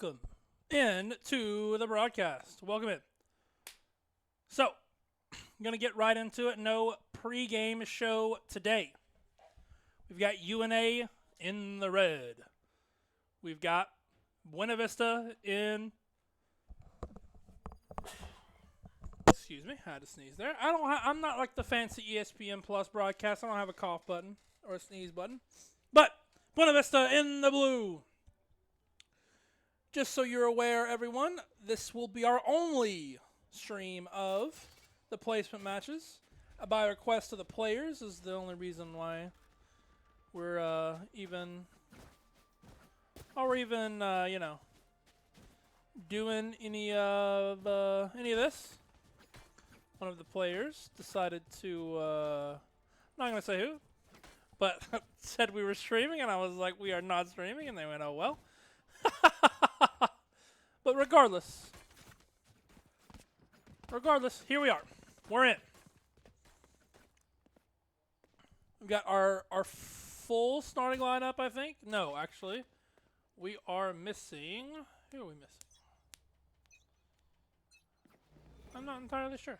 Welcome in to the broadcast. Welcome in. So, I'm going to get right into it. No pregame show today. We've got UNA in the red. We've got Buena Vista in... Excuse me, I had to sneeze there. I'm not like the fancy ESPN Plus broadcast. I don't have a cough button or a sneeze button. But Buena Vista in the blue. Just so you're aware, everyone, this will be our only stream of the placement matches. By request of the players is the only reason why we're even doing any of this. One of the players decided to, I'm not going to say who, but said we were streaming, and I was like, we are not streaming, and they went, oh, well. But regardless, here we are. We're in. We've got our full starting lineup, I think. No, actually, we are missing. Who are we missing? I'm not entirely sure.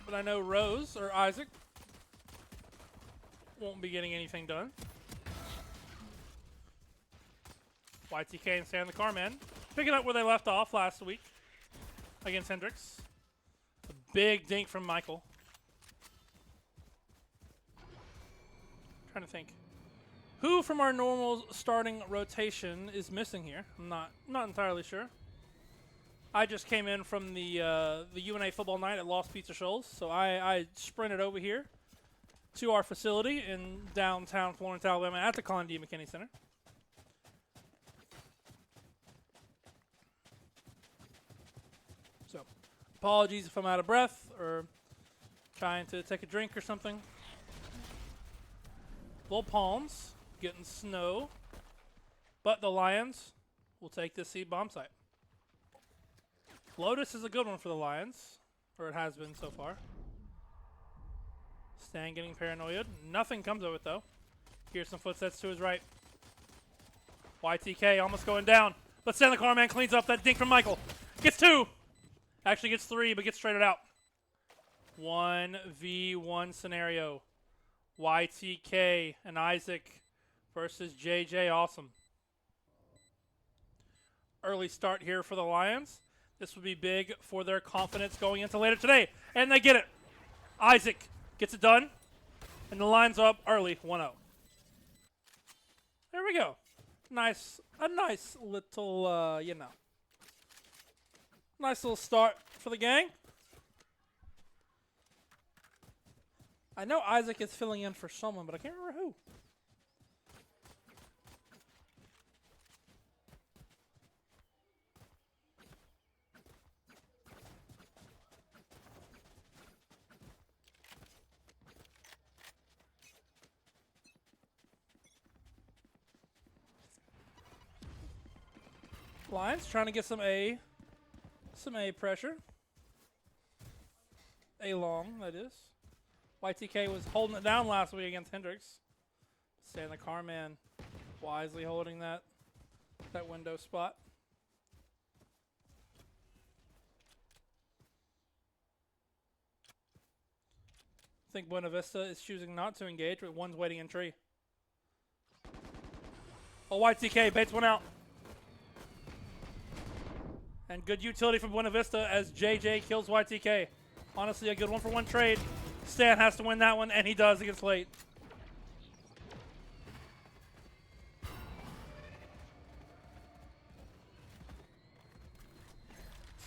But I know Rose or Isaac won't be getting anything done. YTK and Stan the Carman picking up where they left off last week against Hendricks. A big dink from Michael. Trying to think. Who from our normal starting rotation is missing here? I'm not entirely sure. I just came in from the UNA football night at Lost Pizza Shoals, so I sprinted over here to our facility in downtown Florence, Alabama at the Colin D. McKinney Center. So, apologies if I'm out of breath or trying to take a drink or something. Little Palms getting snow, but the Lions will take this seed bomb site. Lotus is a good one for the Lions, or it has been so far. Stan getting paranoid. Nothing comes of it, though. Here's some footsteps to his right. YTK almost going down, but Stan the Carman cleans up that dink from Michael. Gets two. Actually gets three, but gets traded out. 1v1 scenario. YTK and Isaac versus JJ. Awesome. Early start here for the Lions. This would be big for their confidence going into later today. And they get it. Isaac gets it done. And the Lions are up early, 1-0. There we go. A nice little, nice little start for the gang. I know Isaac is filling in for someone, but I can't remember who. Lions trying to get some A pressure. A long, that is. YTK was holding it down last week against Hendricks. Stan the Carman wisely holding that window spot. I think Buena Vista is choosing not to engage, but one's waiting in tree. Oh, YTK baits one out. And good utility from Buena Vista as JJ kills YTK. Honestly, a good one for one trade. Stan has to win that one, and he does against late.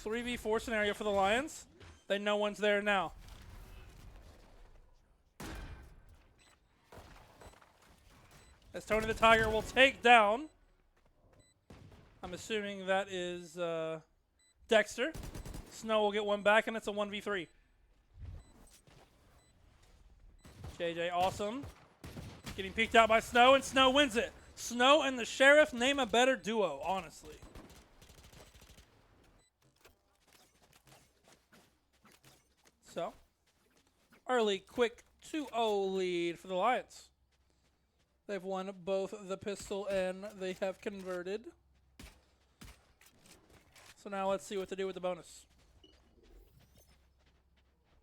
.3v4 scenario for the Lions. They know one's there now. As Tony the Tiger will take down. I'm assuming that is Dexter. Snow will get one back, and it's a 1v3. JJ awesome. Getting peeked out by Snow, and Snow wins it. Snow and the Sheriff name a better duo, honestly. So, early, quick 2-0 lead for the Lions. They've won both the pistol and they have converted. So now let's see what to do with the bonus.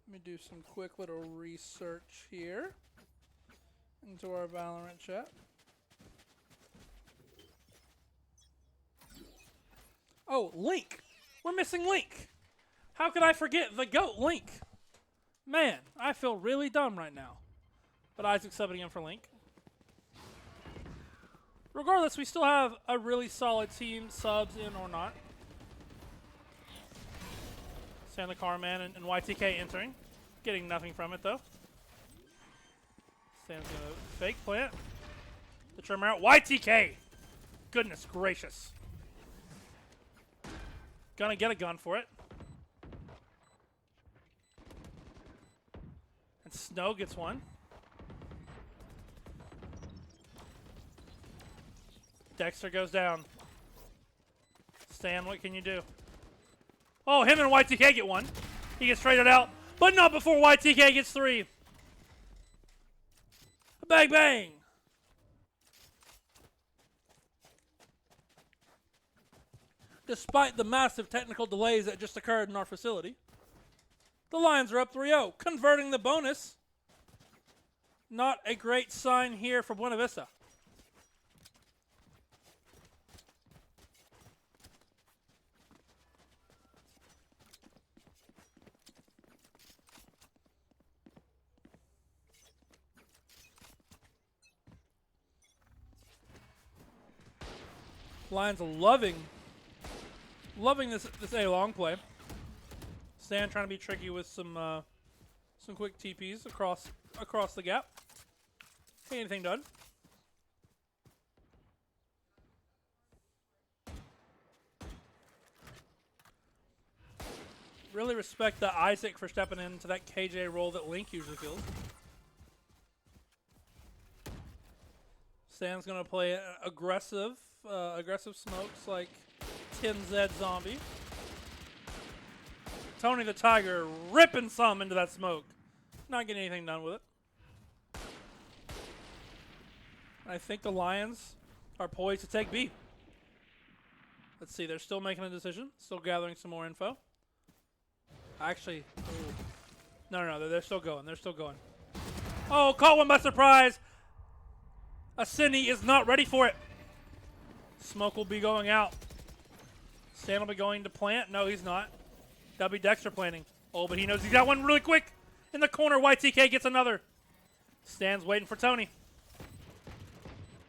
Let me do some quick little research here into our Valorant chat. Oh, Link. We're missing Link. How could I forget the GOAT, Link? Man, I feel really dumb right now. But Isaac's subbing in for Link. Regardless, we still have a really solid team, subs in or not. Santa Carman and YTK entering. Getting nothing from it, though. Stan's going to fake plant. The trimmer out. YTK! Goodness gracious. Gonna get a gun for it. And Snow gets one. Dexter goes down. Stan, what can you do? Oh, him and YTK get one. He gets traded out, but not before YTK gets three. Bang, bang. Despite the massive technical delays that just occurred in our facility, the Lions are up 3-0, converting the bonus. Not a great sign here for Buena Vista. Lions loving this A long play. Stan trying to be tricky with some quick TPs across the gap. Ain't anything done. Really respect Isaac for stepping into that KJ role that Link usually fills. Stan's gonna play aggressive smokes like 10Z Zombie. Tony the Tiger ripping some into that smoke. Not getting anything done with it. I think the Lions are poised to take B. Let's see, they're still making a decision. Still gathering some more info. Actually, ooh. No, they're still going. They're still going. Oh, caught one by surprise. Asini is not ready for it. Smoke will be going out. Stan will be going to plant. No, he's not. That'll be Dexter planting. Oh, but he knows he's got one really quick. In the corner, YTK gets another. Stan's waiting for Tony.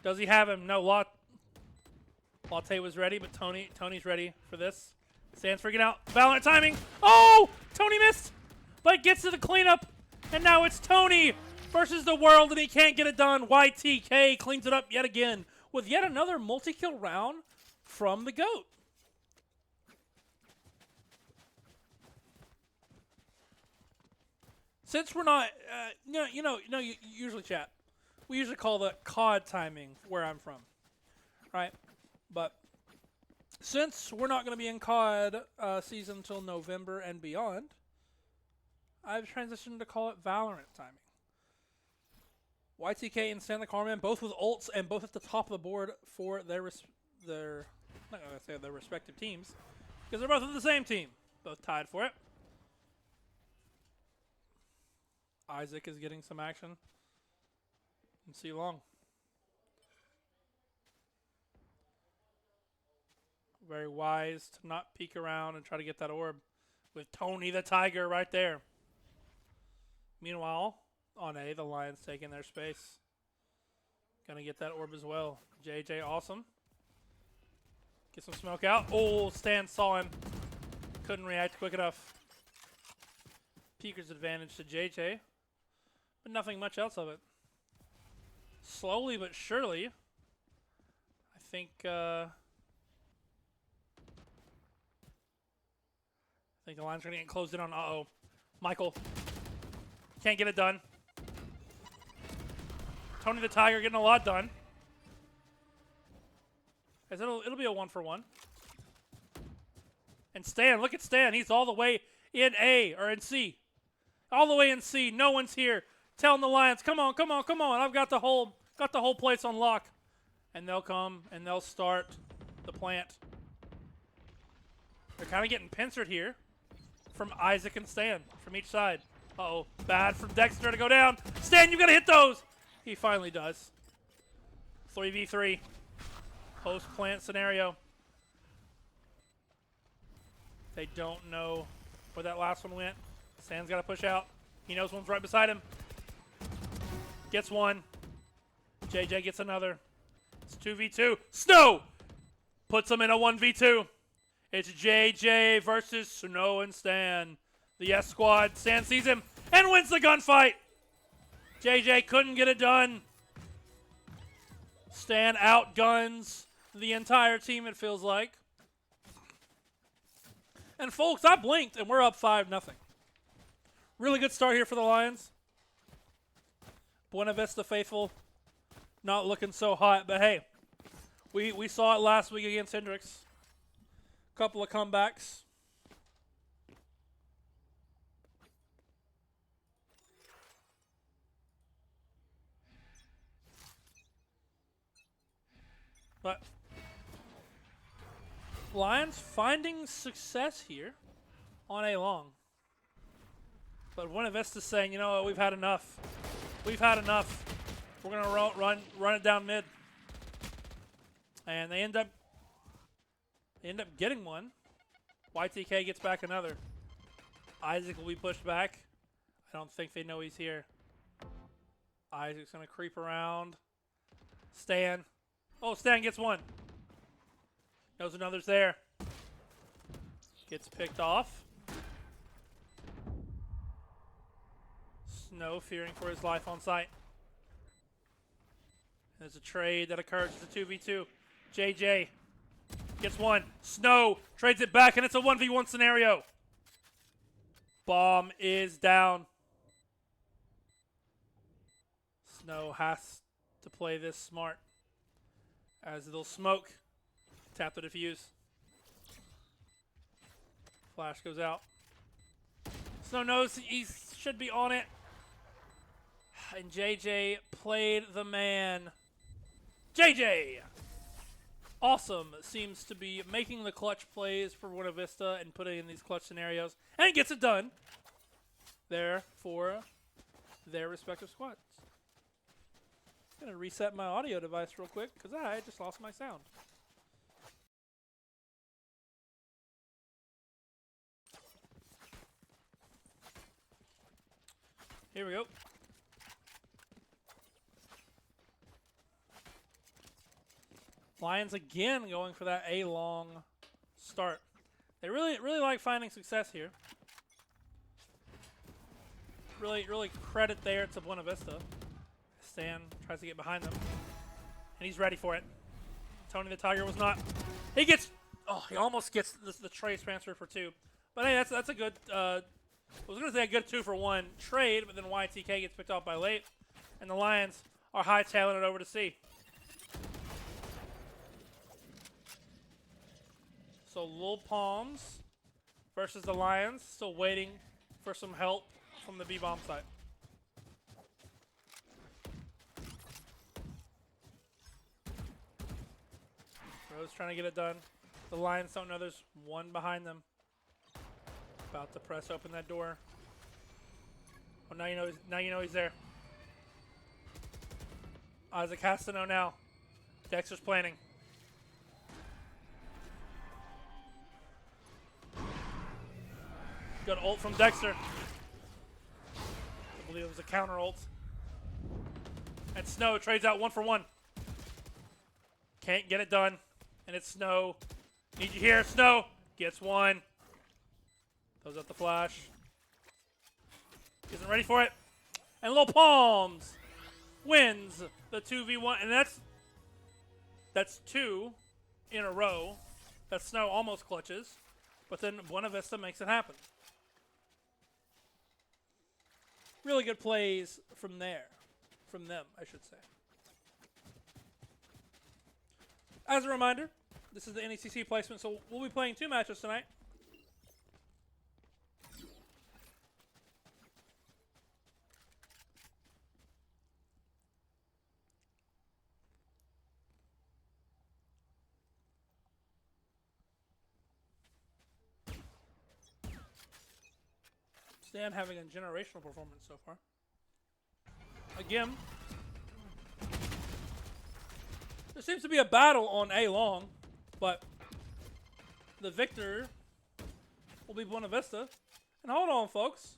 Does he have him? No, Latte was ready, but Tony's ready for this. Stan's freaking out. Valorant timing. Oh! Tony missed, but gets to the cleanup. And now it's Tony versus the world, and he can't get it done. YTK cleans it up yet again with yet another multi-kill round from the GOAT. Since we're not, you usually chat. We usually call the COD timing where I'm from, right? But since we're not going to be in COD season until November and beyond, I've transitioned to call it Valorant timing. YTK and Santa Carmen, both with ults and both at the top of the board for their not going to say their respective teams, because they're both on the same team, both tied for it. Isaac is getting some action. And see long. Very wise to not peek around and try to get that orb with Tony the Tiger right there. Meanwhile, on A, the Lions taking their space. Gonna get that orb as well. JJ awesome. Get some smoke out. Oh, Stan saw him. Couldn't react quick enough. Peeker's advantage to JJ. But nothing much else of it. Slowly but surely, I think the line's gonna get closed in on. Uh-oh. Michael can't get it done. Tony the Tiger getting a lot done. As it'll be a 1-for-1. And Stan, look at Stan. He's all the way in A or in C. All the way in C. No one's here. Telling the Lions, come on, come on, come on. I've got the hold. Got the whole place on lock. And they'll come and they'll start the plant. They're kind of getting pincered here from Isaac and Stan from each side. Uh-oh. Bad from Dexter to go down. Stan, you got to hit those. He finally does. 3v3. Post-plant scenario. They don't know where that last one went. Stan's got to push out. He knows one's right beside him. Gets one. JJ gets another. It's 2v2. Snow puts him in a 1v2. It's JJ versus Snow and Stan. The S squad. Stan sees him and wins the gunfight. JJ couldn't get it done. Stan outguns the entire team, it feels like. And folks, I blinked and we're up 5-0. Really good start here for the Lions. Buena Vista faithful. Not looking so hot, but hey, we saw it last week against Hendrix. Couple of comebacks. But Lions finding success here on A long. But Buena Vista's saying, you know what, we've had enough. We've had enough. We're going to run it down mid. And they end up getting one. YTK gets back another. Isaac will be pushed back. I don't think they know he's here. Isaac's going to creep around. Stan. Oh, Stan gets one. Knows another's there. Gets picked off. Snow fearing for his life on site. There's a trade that occurs. It's a 2v2. JJ gets one. Snow trades it back, and it's a 1v1 scenario. Bomb is down. Snow has to play this smart. As they'll smoke. Tap the defuse. Flash goes out. Snow knows he should be on it. And JJ played the man. JJ! Awesome. Seems to be making the clutch plays for Buena Vista and putting in these clutch scenarios. And gets it done. There for their respective squads. I'm going to reset my audio device real quick because I just lost my sound. Here we go. Lions again going for that A-long start. They really like finding success here. Really credit there to Buena Vista. Stan tries to get behind them. And he's ready for it. Tony the Tiger was not. He gets, oh, he almost gets the trace transfer for 2. But hey, that's a good, I was going to say a good 2-for-1 trade, but then YTK gets picked off by late. And the Lions are hightailing it over to C. So Lil Palms versus the Lions, still waiting for some help from the B-bomb side. Rose trying to get it done. The Lions don't know there's one behind them. About to press open that door. Oh, now you know he's there. Isaac has to know now. Dexter's planning. Good ult from Dexter. I believe it was a counter ult. And Snow trades out 1-for-1. Can't get it done. And it's Snow. Need you here, Snow. Gets one. Throws out the flash. Isn't ready for it. And Lil Palms wins the 2v1. And that's 2 in a row that Snow almost clutches. But then Buena Vista makes it happen. Really good plays from there. From them, I should say. As a reminder, this is the NECC placement, so we'll be playing 2 matches tonight. Stan having a generational performance so far. Again, there seems to be a battle on A long, but the victor will be Buena Vista. And hold on, folks.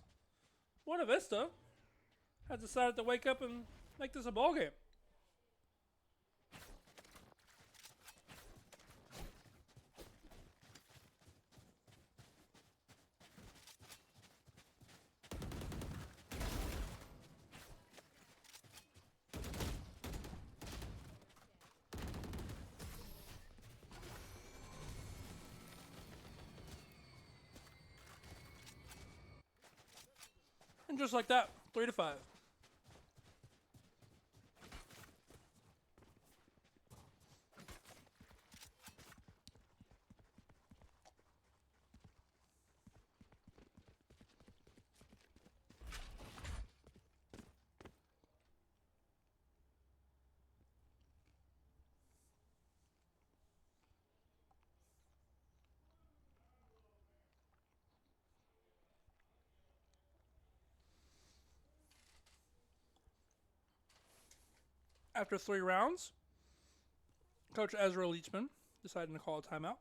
Buena Vista has decided to wake up and make this a ball game. And just like that, 3-5. After 3 rounds, Coach Ezra Leachman decided to call a timeout.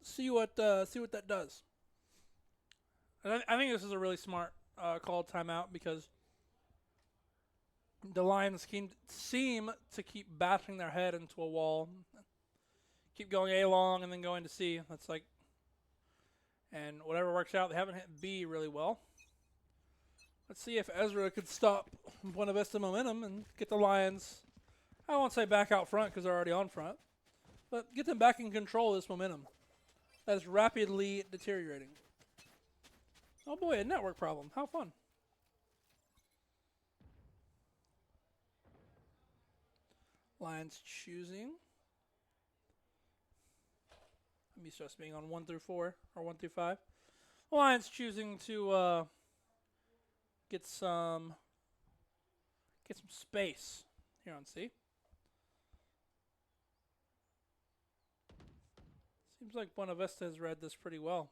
See what that does. And I think this is a really smart called timeout because the Lions seem to keep bashing their head into a wall. Keep going A long and then going to C. That's like, and whatever works out, they haven't hit B really well. Let's see if Ezra could stop Buena Vista momentum and get the Lions, I won't say back out front because they're already on front, but get them back in control of this momentum that is rapidly deteriorating. Oh boy, a network problem. How fun. Lions choosing. I'm used to us being on 1 through 4 or 1 through 5. Lions choosing to get some space here on C. Seems like Buena Vista has read this pretty well.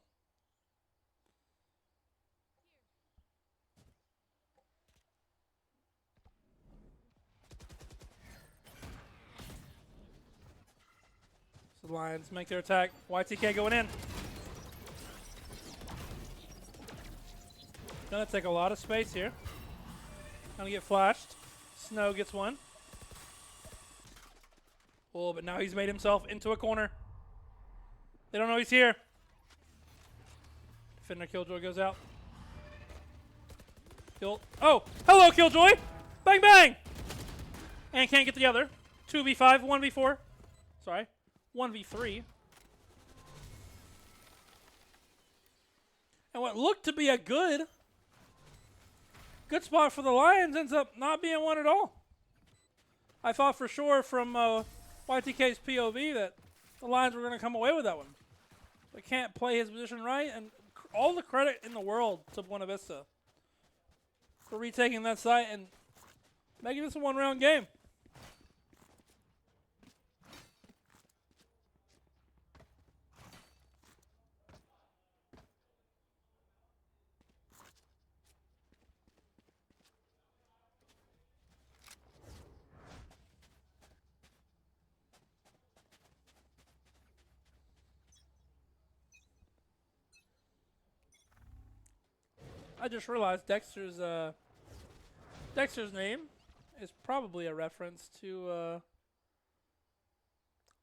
So the Lions make their attack. YTK going in. Gonna take a lot of space here. Gonna get flashed. Snow gets one. Oh, but now he's made himself into a corner. They don't know he's here. Defender Killjoy goes out. Oh, hello Killjoy! Bang bang! And can't get the other. 2v5, 1v4. Sorry, 1v3. And what looked to be a good spot for the Lions ends up not being one at all. I thought for sure from YTK's POV that the Lions were going to come away with that one. They can't play his position right, and all the credit in the world to Buena Vista for retaking that site and making this a one-round game. I just realized Dexter's name is probably a reference to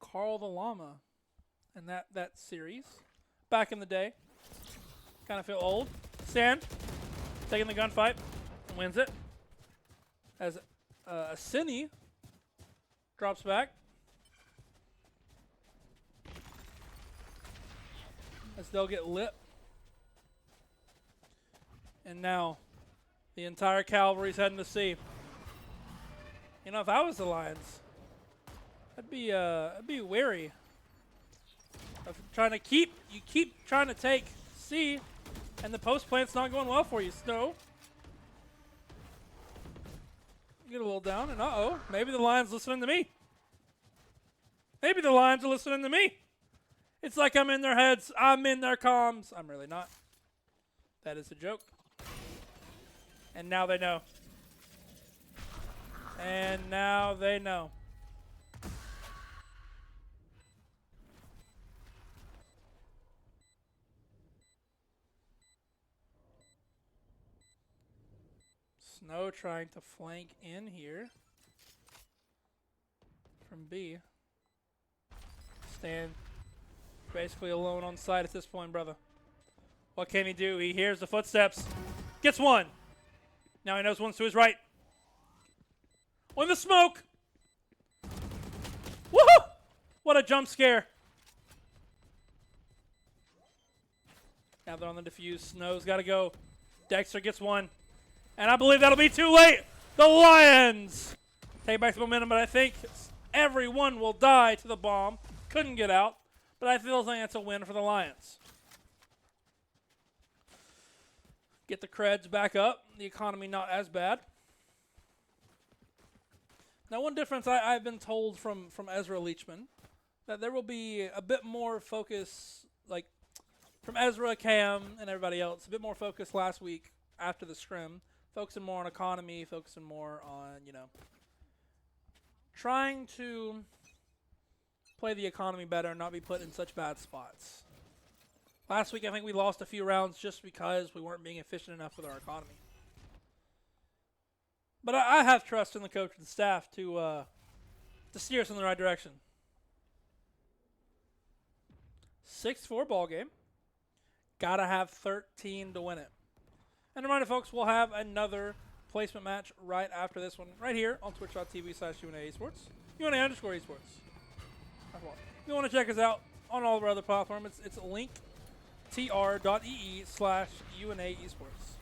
Carl the Llama and that series back in the day. Kind of feel old. Sand taking the gunfight, wins it. As Asini drops back. As they'll get lit. And now, the entire cavalry's heading to C. You know, if I was the Lions, I'd be wary of trying to keep trying to take C, And the post plant's not going well for you, Snow. Get a little down, and uh-oh, maybe the Lions listening to me. Maybe the Lions are listening to me. It's like I'm in their heads. I'm in their comms. I'm really not. That is a joke. And now they know. And now they know. Snow trying to flank in here from B. Stan basically alone on site at this point, brother. What can he do? He hears the footsteps. Gets one. Now he knows one's to his right. On the smoke. Woohoo! What a jump scare. Now they're on the defuse. Snow's got to go. Dexter gets one. And I believe that'll be too late. The Lions take back the momentum, but I think everyone will die to the bomb. Couldn't get out, but I still think that's a win for the Lions. Get the creds back up. The economy not as bad. Now, one difference I've been told from Ezra Leachman, that there will be a bit more focus, like from Ezra, Cam, and everybody else, a bit more focus last week after the scrim. Focusing more on economy, focusing more on, trying to play the economy better and not be put in such bad spots. Last week, I think we lost a few rounds just because we weren't being efficient enough with our economy. But I have trust in the coach and staff to steer us in the right direction. 6-4 ball game. Gotta have 13 to win it. And a reminder, folks, we'll have another placement match right after this one, right here on twitch.tv/UNA Esports. UNA_esports. If you want to check us out on all of our other platforms, it's linktr.ee/UNA Esports.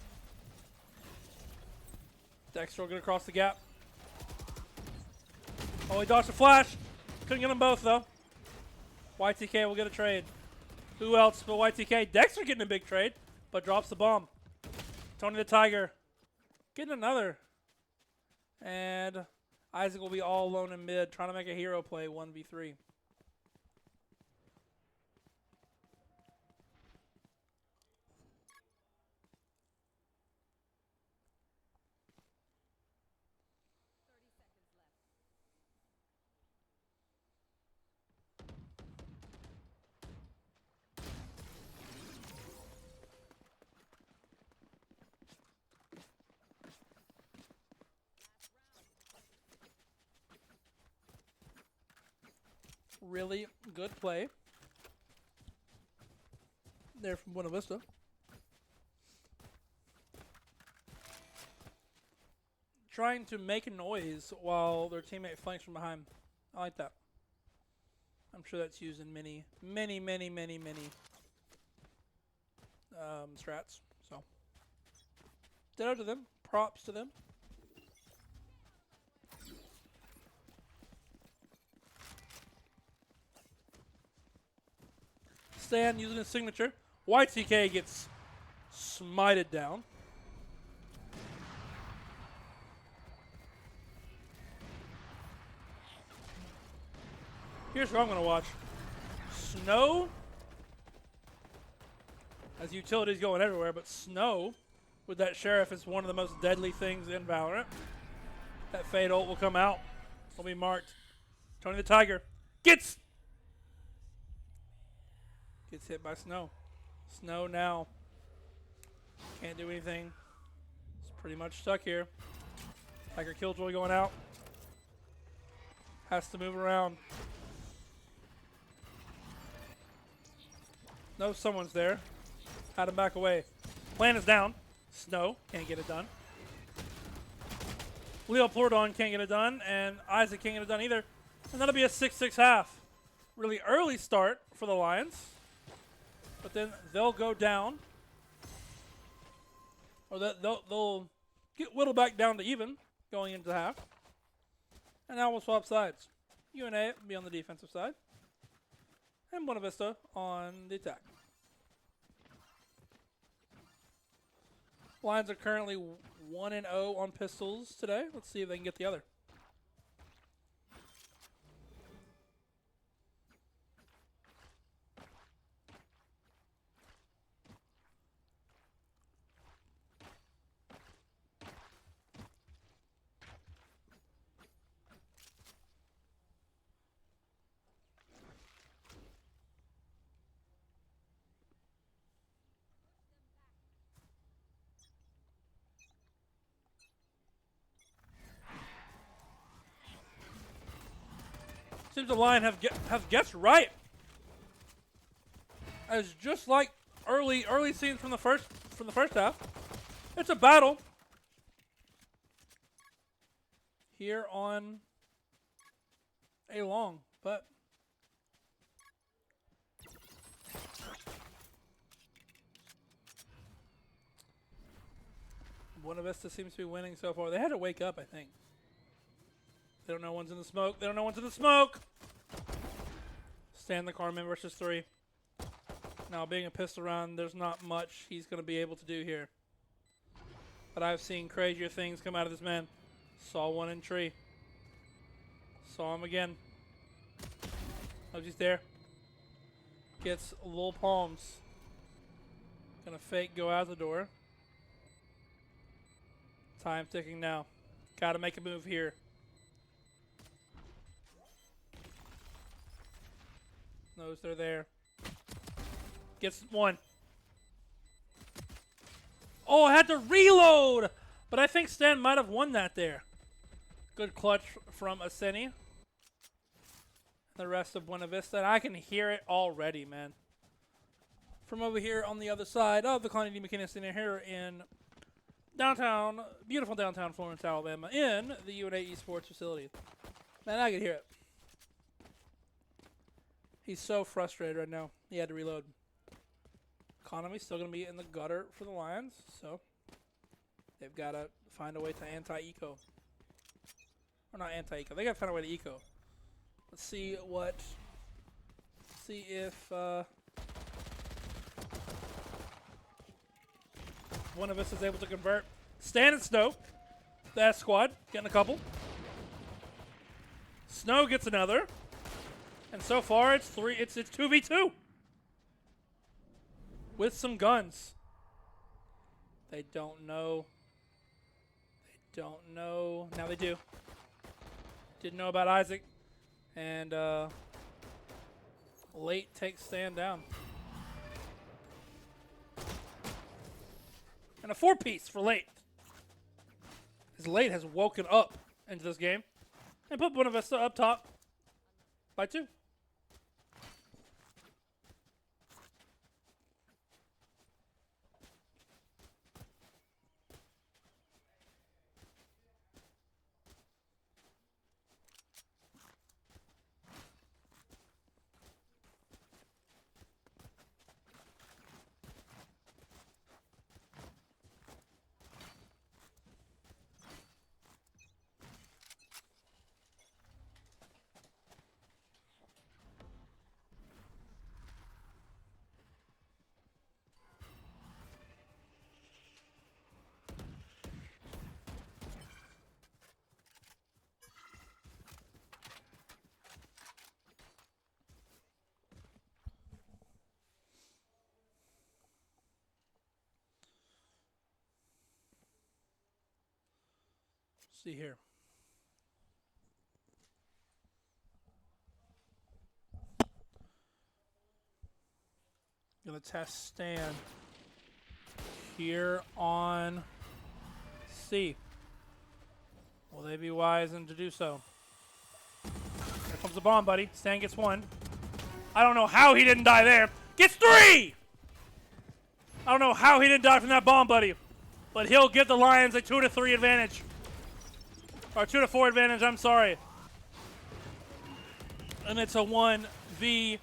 Dexter will get across the gap. Oh, he dodged a flash. Couldn't get them both, though. YTK will get a trade. Who else but YTK? Dexter getting a big trade, but drops the bomb. Tony the Tiger getting another. And Isaac will be all alone in mid, trying to make a hero play 1v3. Really good play there from Buena Vista. Trying to make a noise while their teammate flanks from behind. I like that. I'm sure that's used in many strats. So, ditto to them. Props to them. Stan using his signature. YTK gets smited down. Here's what I'm going to watch. Snow. As utilities going everywhere, but Snow with that Sheriff is one of the most deadly things in Valorant. That Fade ult will come out. Will be marked. Tony the Tiger gets hit by Snow. Snow now can't do anything. It's pretty much stuck here. Tiger Killjoy going out. Has to move around. No, someone's there. Had him back away. Plan is down. Snow can't get it done. Leo Plordon can't get it done, and Isaac can't get it done either. And that'll be a 6-6 half. Really early start for the Lions. But then they'll go down. Or they'll get whittled back down to even going into the half. And now we'll swap sides. UNA will be on the defensive side. And Buena Vista on the attack. Lions are currently 1-0 on pistols today. Let's see if they can get the other. Seems the Lion have guessed right. It's just like early scenes from the first half. It's a battle here on a long, but Buena Vista seems to be winning so far. They had to wake up, I think. They don't know one's in the smoke. They don't know one's in the smoke. Stand the Carmen versus 3. Now, being a pistol round, there's not much he's going to be able to do here. But I've seen crazier things come out of this man. Saw one in tree. Saw him again. Oh, he's there. Gets little palms. Gonna fake go out the door. Time ticking now. Gotta make a move here. Knows they're there. Gets one. Oh, I had to reload! But I think Stan might have won that there. Good clutch from Aseni. The rest of Buena Vista. And I can hear it already, man. From over here on the other side of the Connie D. McKinnon Center here in downtown, beautiful downtown Florence, Alabama, in the UNA Esports facility. Man, I can hear it. He's so frustrated right now. He had to reload. Economy's still going to be in the gutter for the Lions, so they've got to find a way to anti-eco. Or not anti-eco. They got to find a way to eco. Let's see what... See if... one of us is able to convert. Stan and Snow. That squad getting a couple. Snow gets another. And so far it's 2v2. With some guns. They don't know. They don't know. Now they do. Didn't know about Isaac. And Late takes Stan down. And a 4-piece for Late. As Late has woken up into this game. And put Buena Vista up top by 2. See here. Gonna test Stan here on C. Will they be wise and to do so? Here comes the bomb, buddy. Stan gets 1. I don't know how he didn't die there. Gets 3! I don't know how he didn't die from that bomb, buddy. But he'll give the Lions a 2-3 advantage. Or 2-4 advantage, I'm sorry. And it's a 1v4,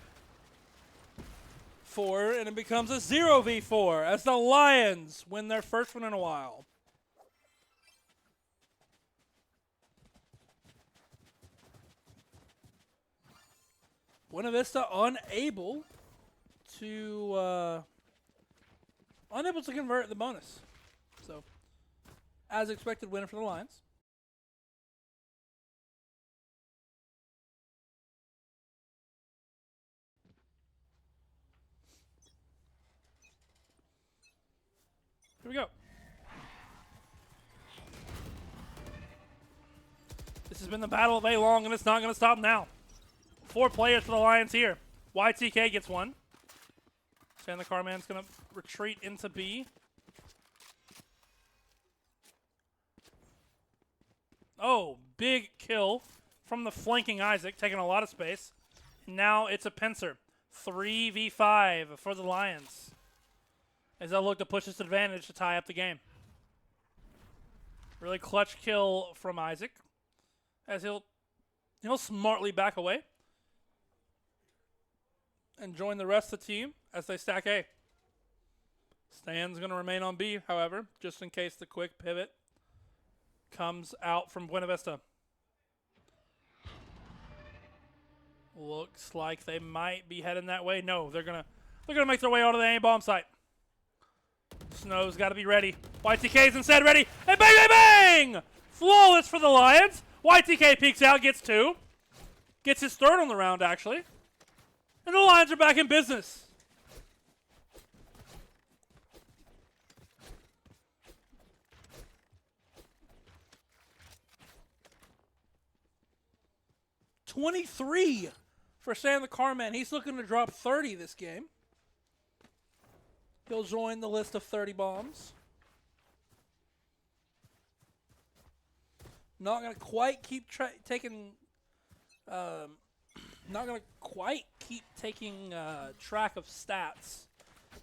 and it becomes a 0v4 as the Lions win their first one in a while. Buena Vista unable to convert the bonus. So, as expected, win for the Lions. Here we go. This has been the battle of A long, and it's not going to stop now. 4 players for the Lions here. YTK gets one. Stan the Carman's going to retreat into B. Oh, big kill from the flanking Isaac, taking a lot of space. And now it's a pincer. 3v5 for the Lions, as they'll look to push this advantage to tie up the game. Really clutch kill from Isaac, as he'll smartly back away and join the rest of the team as they stack A. Stan's going to remain on B, however, just in case the quick pivot comes out from Buena Vista. Looks like they might be heading that way. No, they're gonna make their way out of the A bomb site. Snow's got to be ready. YTK's instead ready, and bang, bang, bang! Flawless for the Lions. YTK peeks out, gets 2. Gets his 3rd on the round, actually. And the Lions are back in business. $23 for Stan the Carman. He's looking to drop 30 this game. He'll join the list of 30 bombs. Not going to quite keep taking track of stats,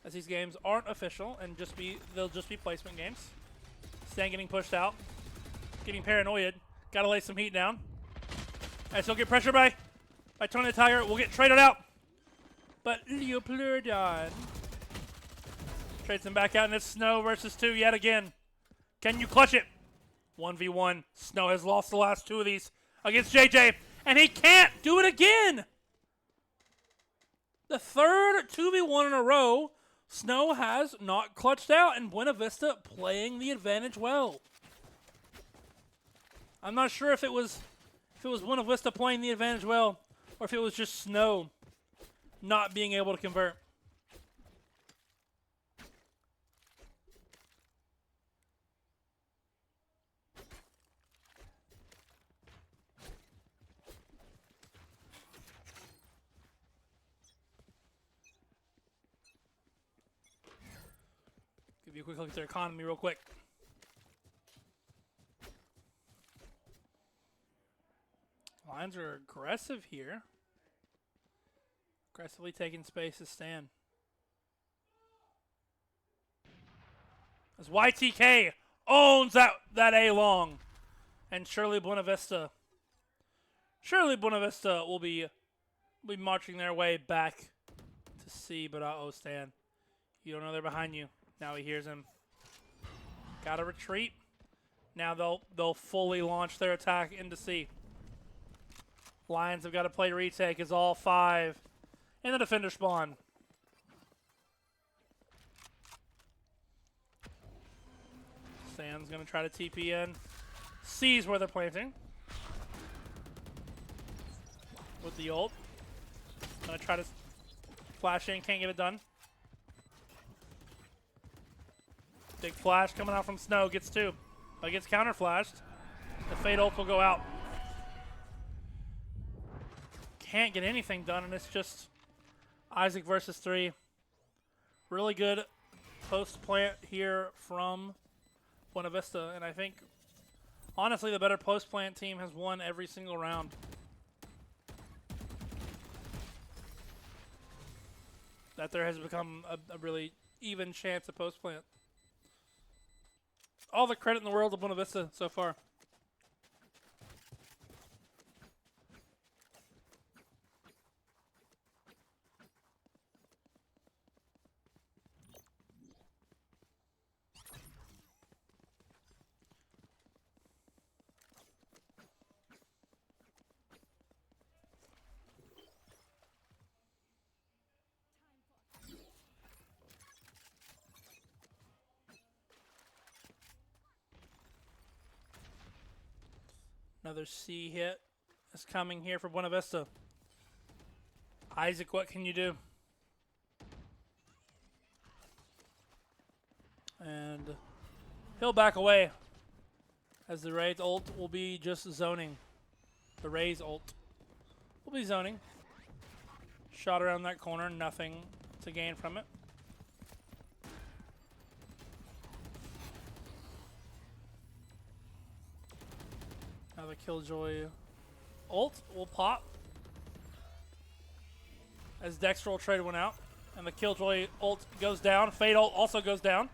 as these games aren't official and they'll just be placement games. Stan getting pushed out, getting paranoid. Got to lay some heat down. As he'll get pressure by Tony the Tiger. We'll get traded out. But Leopleurodon trades him back out, and it's Snow versus 2 yet again. Can you clutch it? 1v1. Snow has lost the last 2 of these against JJ, and he can't do it again. The 3rd 2v1 in a row, Snow has not clutched out, and Buena Vista playing the advantage well. I'm not sure if it was Buena Vista playing the advantage well, or if it was just Snow not being able to convert. Give you a quick look at their economy real quick. Lions are aggressive here. Aggressively taking space to Stan. As YTK owns that A long. And surely Buena Vista will be marching their way back to C, but uh-oh, Stan. You don't know they're behind you. Now he hears him. Gotta retreat. Now they'll fully launch their attack into C. Lions have got to play retake as all 5 in the defender spawn. Stan's going to try to TP in. Sees where they're planting. With the ult. Going to try to flash in. Can't get it done. Big flash coming out from Snow. Gets 2. But gets counter flashed. The Fade ult will go out. Can't get anything done, and it's just Isaac versus 3. Really good post plant here from Buena Vista, and I think honestly the better post plant team has won every single round. That there has become a really even chance of post plant. All the credit in the world to Buena Vista so far. Another C hit is coming here for Buena Vista. Isaac, what can you do? And he'll back away as the Raid's ult will be just zoning. The Raid's ult will be zoning. Shot around that corner, nothing to gain from it. Now the Killjoy ult will pop as Dexter will trade one out. And the Killjoy ult goes down. Fade ult also goes down.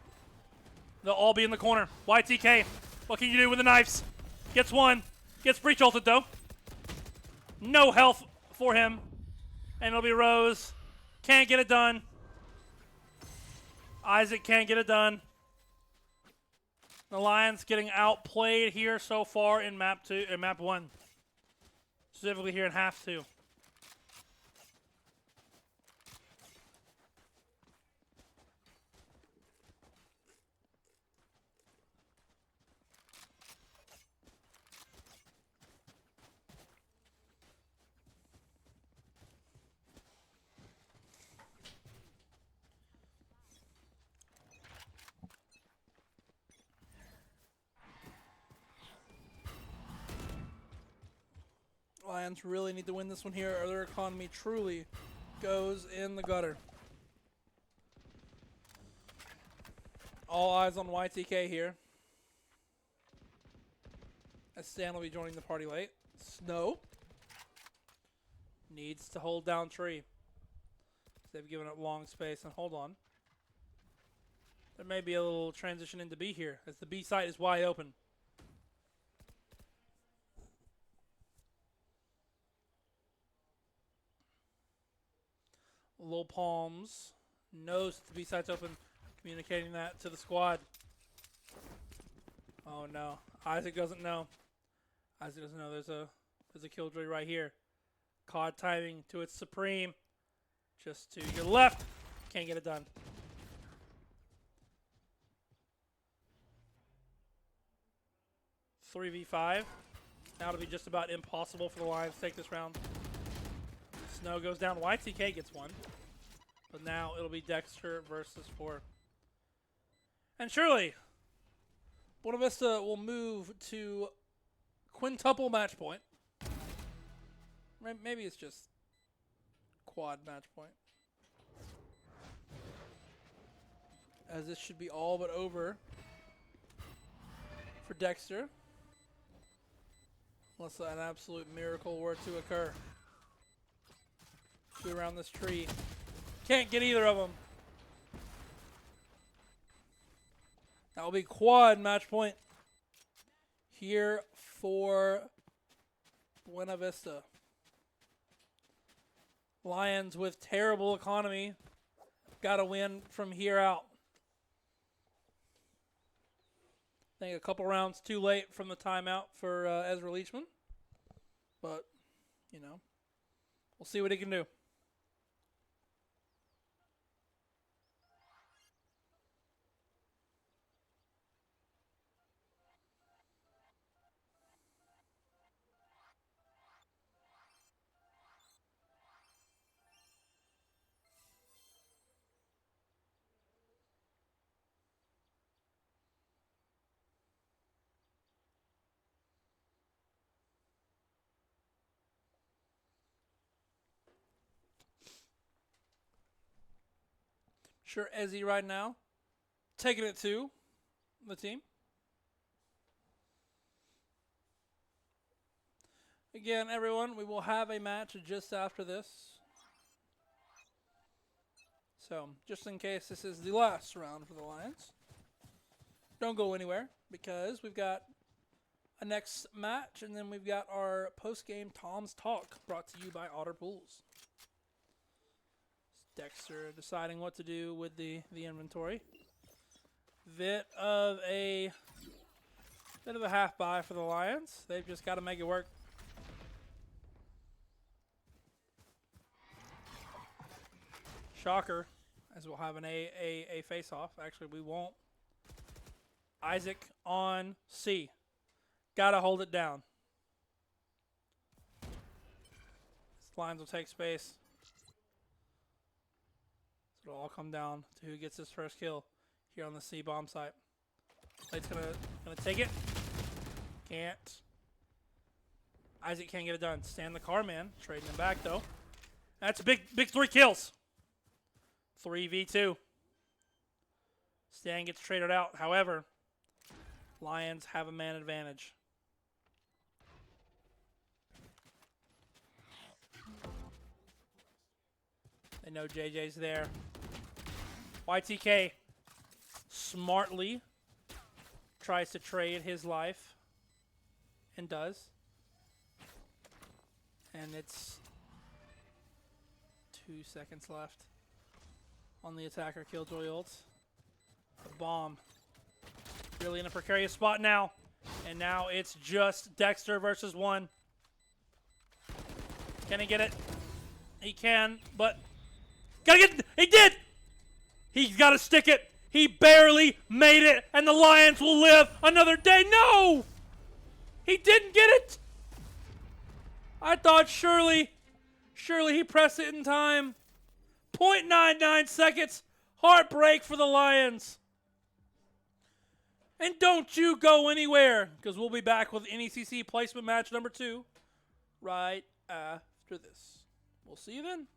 They'll all be in the corner. YTK, what can you do with the knives? Gets one. Gets breach ulted though. No health for him. And it'll be Rose. Can't get it done. Isaac can't get it done. The Lions getting outplayed here so far in map 1. Specifically here in half 2. Lions really need to win this one here, or their economy truly goes in the gutter. All eyes on YTK here. As Stan will be joining the party late. Snow needs to hold down tree. They've given up long space, and hold on. There may be a little transition into B here, as the B site is wide open. Lil Palms knows that the B site's open, communicating that to the squad. Oh no, Isaac doesn't know. Isaac doesn't know there's a Killjoy right here. COD timing to its supreme. Just to your left. Can't get it done. .3v5. Now it'll be just about impossible for the Lions to take this round. Snow goes down. YTK gets one. But now it'll be Dexter versus 4. And surely, Buena Vista will move to quintuple match point. Maybe it's just quad match point. As this should be all but over for Dexter. Unless an absolute miracle were to occur. Be around this tree. Can't get either of them. That will be quad match point here for Buena Vista. Lions with terrible economy. Got to win from here out. I think a couple rounds too late from the timeout for Ezra Leachman. But, you know, we'll see what he can do. Sure, Ezzy right now, taking it to the team. Again, everyone, we will have a match just after this. So, just in case this is the last round for the Lions, don't go anywhere because we've got a next match and then we've got our post-game Tom's Talk brought to you by Otter Pools. Dexter deciding what to do with the inventory. Bit of a half buy for the Lions. They've just got to make it work. Shocker, as we'll have an A face-off. Actually, we won't. Isaac on C. Got to hold it down. Lions will take space. So it'll all come down to who gets his first kill here on the C bomb site. Blade's gonna take it. Can't. Isaac can't get it done. Stand the car man. Trading him back though. That's a big 3 kills. 3v2. Stan gets traded out. However, Lions have a man advantage. They know JJ's there. YTK smartly tries to trade his life and does. And it's 2 seconds left on the attacker killjoy ult. The bomb really in a precarious spot now. And now it's just Dexter versus 1. Can he get it? He can, but gotta get it. He did! He's gotta stick it. He barely made it, and the Lions will live another day. No! He didn't get it! I thought surely he pressed it in time. 0.99 seconds. Heartbreak for the Lions. And don't you go anywhere, because we'll be back with NECC placement match number 2 right after this. We'll see you then.